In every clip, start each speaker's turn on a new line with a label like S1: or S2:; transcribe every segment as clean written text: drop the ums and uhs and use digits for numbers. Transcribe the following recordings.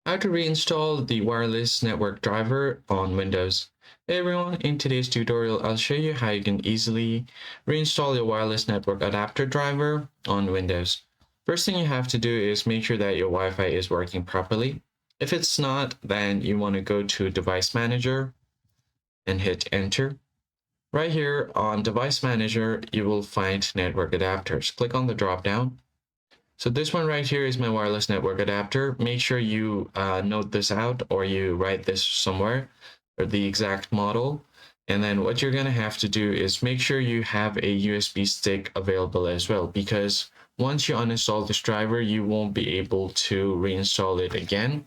S1: How to reinstall the wireless network driver on Windows. Hey everyone, in today's tutorial I'll show you how you can easily reinstall your wireless network adapter driver on Windows. First thing you have to do is make sure that your Wi-Fi is working properly. If it's not, then you want to go to Device Manager and hit Enter. Right here on Device Manager, you will find Network Adapters. Click on the drop down. So this one right here is my wireless network adapter. Make sure you note this out or you write this somewhere, or the exact model. And then what you're going to have to do is make sure you have a USB stick available as well, because once you uninstall this driver, you won't be able to reinstall it again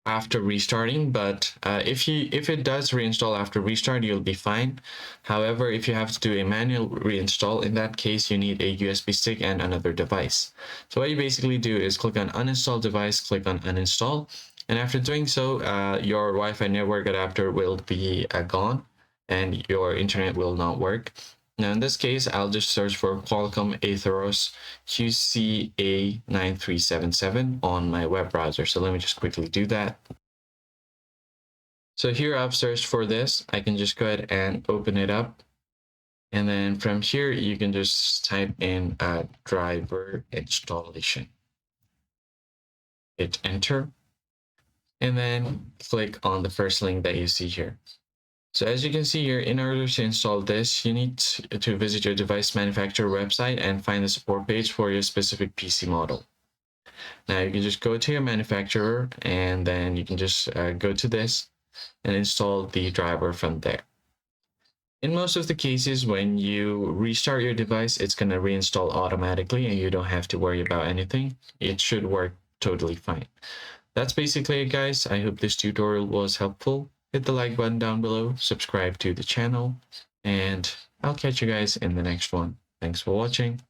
S1: after restarting. But if it does reinstall after restart, you'll be fine. However, if you have to do a manual reinstall, in that case you need a USB stick and another device. So what you basically do is click on uninstall device, click on uninstall, and after doing so, your Wi-Fi network adapter will be gone and your internet will not work. Now in this case, I'll just search for Qualcomm Atheros QCA9377 on my web browser. So let me just quickly do that. So here I've searched for this. I can just go ahead and open it up. And then from here, you can just type in driver installation. Hit enter. And then click on the first link that you see here. So as you can see here, in order to install this, you need to visit your device manufacturer website and find the support page for your specific PC model. Now you can just go to your manufacturer and then you can just go to this and install the driver from there. In most of the cases, when you restart your device, it's going to reinstall automatically and you don't have to worry about anything. It should work totally fine. That's basically it, guys. I hope this tutorial was helpful. Hit the like button down below, subscribe to the channel, and I'll catch you guys in the next one. Thanks for watching.